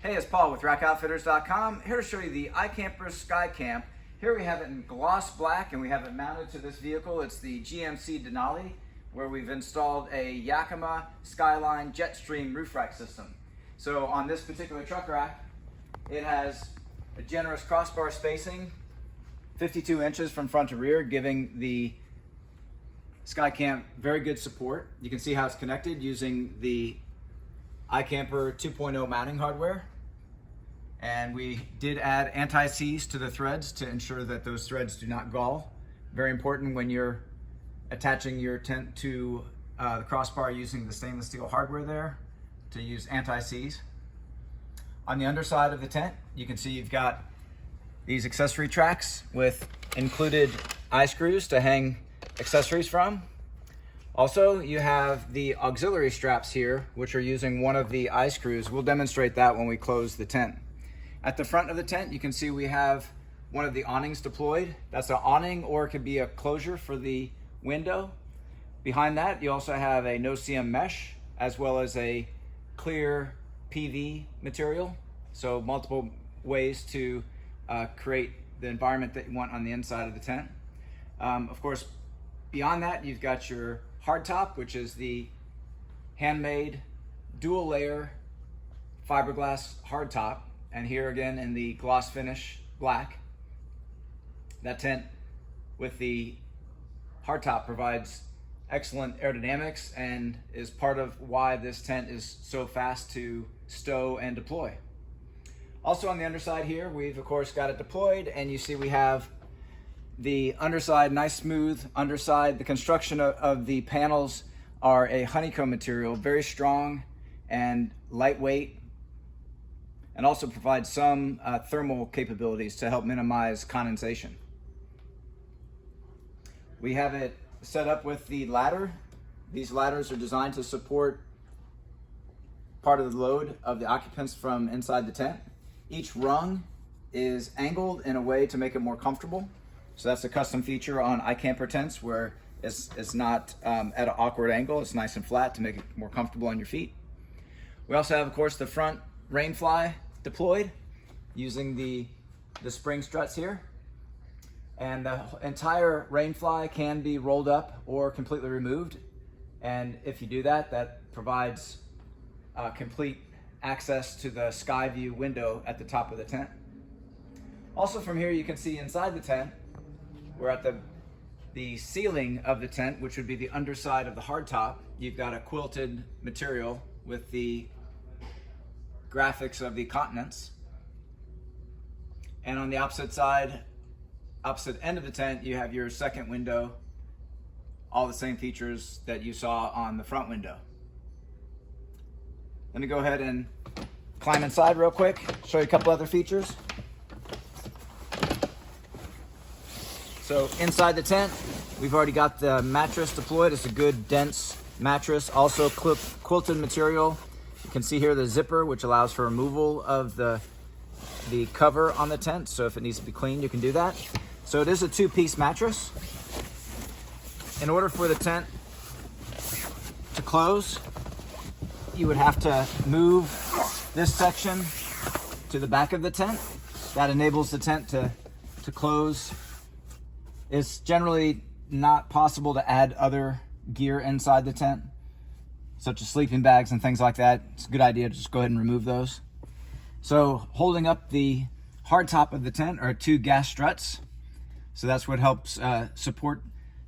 Hey, it's Paul with rackoutfitters.com, here to show you the iKamper SkyCamp. Here we have it in gloss black and we have it mounted to this vehicle. It's the GMC Denali, where we've installed a Yakima Skyline Jetstream roof rack system. So on this particular truck rack, it has a generous crossbar spacing, 52 inches from front to rear, giving the SkyCamp very good support. You can see how it's connected using the iKamper 2.0 mounting hardware. And we did add anti-seize to the threads to ensure that those threads do not gall. Very important when you're attaching your tent to the crossbar using the stainless steel hardware there to use anti-seize. On the underside of the tent, you can see you've got these accessory tracks with included eye screws to hang accessories from. Also, you have the auxiliary straps here, which are using one of the eye screws. We'll demonstrate that when we close the tent. At the front of the tent, you can see we have one of the awnings deployed. That's an awning, or it could be a closure for the window. Behind that, you also have a no-seam mesh, as well as a clear PV material. So multiple ways to create the environment that you want on the inside of the tent. Of course, beyond that, you've got your hardtop, which is the handmade dual layer fiberglass hardtop. And here again in the gloss finish black. That tent with the hardtop provides excellent aerodynamics and is part of why this tent is so fast to stow and deploy. Also on the underside here, we've of course got it deployed, and you see we have the underside, nice smooth underside. The construction of the panels are a honeycomb material, very strong and lightweight, and also provides some thermal capabilities to help minimize condensation. We have it set up with the ladder. These ladders are designed to support part of the load of the occupants from inside the tent. Each rung is angled in a way to make it more comfortable. So that's a custom feature on iKamper tents, where it's not at an awkward angle. It's nice and flat to make it more comfortable on your feet. We also have, of course, the front rainfly deployed using the spring struts here. And the entire rainfly can be rolled up or completely removed. And if you do that, that provides complete access to the sky view window at the top of the tent. Also from here, you can see inside the tent, we're at the ceiling of the tent, which would be the underside of the hardtop. You've got a quilted material with the graphics of the continents. And on the opposite side, opposite end of the tent, you have your second window, all the same features that you saw on the front window. Let me go ahead and climb inside real quick, show you a couple other features. So inside the tent, we've already got the mattress deployed. It's a good dense mattress, also quilted material. You can see here the zipper, which allows for removal of the cover on the tent. So if it needs to be cleaned, you can do that. So it is a two-piece mattress. In order for the tent to close, you would have to move this section to the back of the tent. That enables the tent to close. It's generally not possible to add other gear inside the tent, such as sleeping bags and things like that. It's a good idea to just go ahead and remove those. So holding up the hard top of the tent are two gas struts. So that's what helps support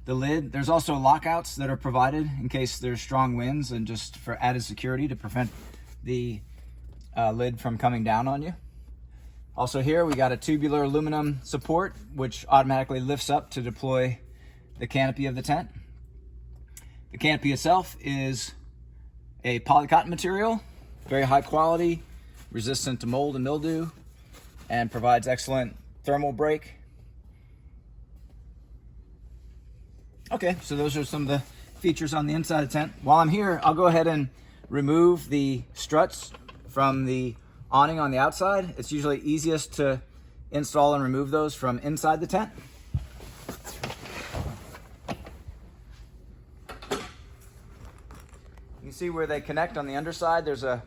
the lid. There's also lockouts that are provided in case there's strong winds, and just for added security to prevent the lid from coming down on you. Also here, we got a tubular aluminum support, which automatically lifts up to deploy the canopy of the tent. The canopy itself is a polycotton material, very high quality, resistant to mold and mildew, and provides excellent thermal break. Okay, so those are some of the features on the inside of the tent. While I'm here, I'll go ahead and remove the struts from the awning on the outside. It's usually easiest to install and remove those from inside the tent. You can see where they connect on the underside. There's a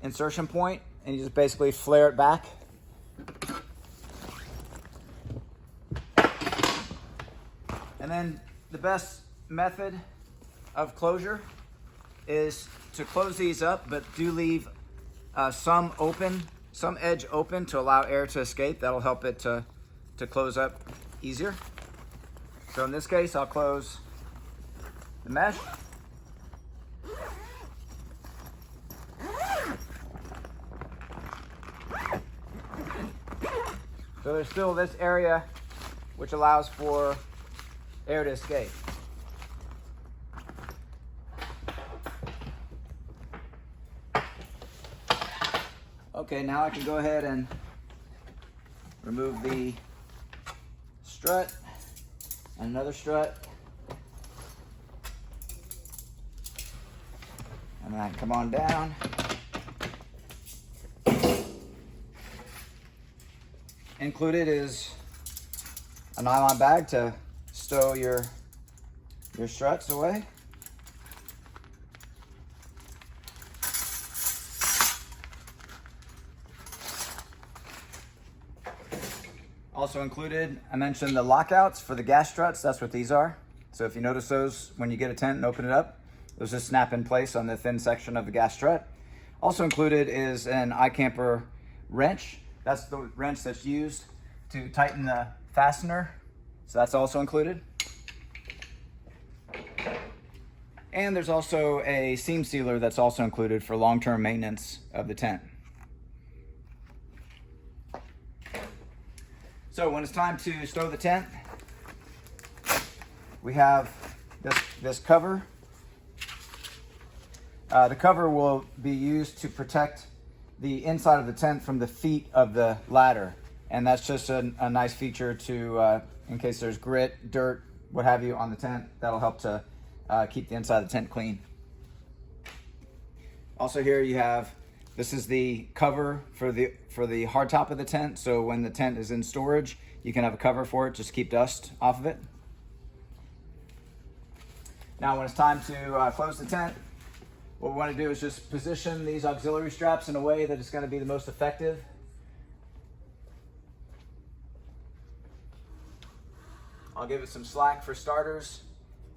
insertion point and you just basically flare it back. And then the best method of closure is to close these up, but do leave some edge open to allow air to escape. That'll help it to close up easier. So in this case, I'll close the mesh. So there's still this area which allows for air to escape. Okay, now I can go ahead and remove the strut and another strut. And then I can come on down. Included is a nylon bag to stow your struts away. Also included, I mentioned the lockouts for the gas struts. That's what these are. So if you notice those when you get a tent and open it up, those just snap in place on the thin section of the gas strut. Also included is an iKamper wrench. That's the wrench that's used to tighten the fastener. So that's also included. And there's also a seam sealer that's also included for long-term maintenance of the tent. So when it's time to stow the tent, we have this cover. The cover will be used to protect the inside of the tent from the feet of the ladder. And that's just a nice feature to, in case there's grit, dirt, what have you on the tent, that'll help to keep the inside of the tent clean. Also here you have, this is the cover for the hard top of the tent. So when the tent is in storage, you can have a cover for it, just keep dust off of it. Now when it's time to close the tent, what we want to do is just position these auxiliary straps in a way that it's going to be the most effective. I'll give it some slack for starters,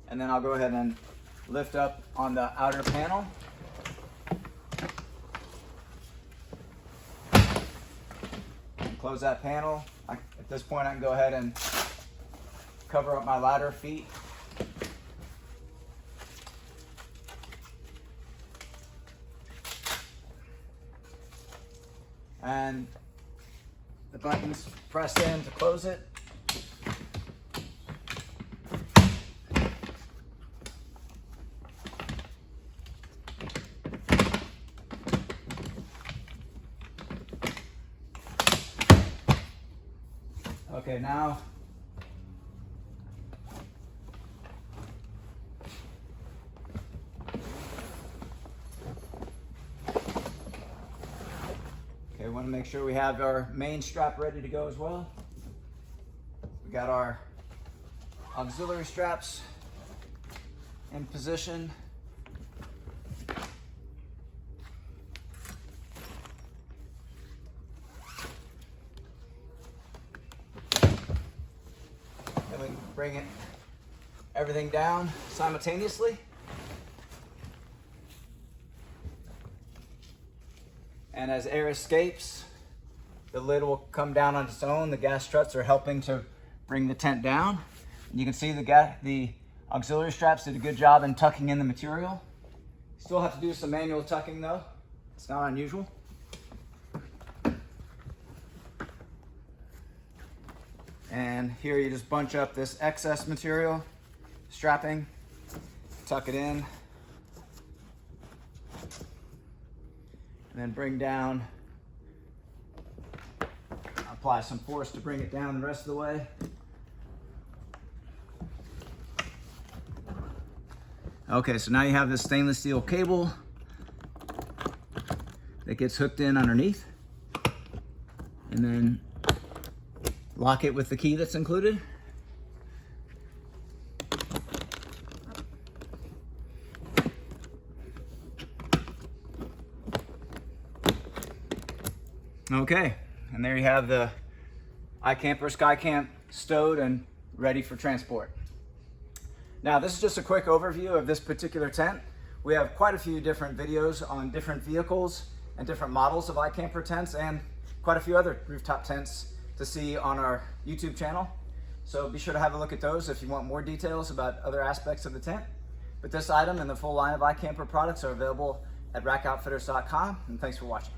and then I'll go ahead and lift up on the outer panel. And close that panel. At this point, I can go ahead and cover up my ladder feet. And the button's pressed in to close it. Okay, now we want to make sure we have our main strap ready to go as well. We got our auxiliary straps in position. Then we can bring everything down simultaneously. And as air escapes, the lid will come down on its own. The gas struts are helping to bring the tent down. And you can see the auxiliary straps did a good job in tucking in the material. Still have to do some manual tucking though. It's not unusual. And here you just bunch up this excess material, strapping, tuck it in. And then bring down, apply some force to bring it down the rest of the way. Okay, so now you have this stainless steel cable that gets hooked in underneath. And then lock it with the key that's included. Okay, and there you have the iKamper SkyCamp stowed and ready for transport. Now, this is just a quick overview of this particular tent. We have quite a few different videos on different vehicles and different models of iKamper tents, and quite a few other rooftop tents to see on our YouTube channel. So be sure to have a look at those if you want more details about other aspects of the tent. But this item and the full line of iKamper products are available at rackoutfitters.com, and thanks for watching.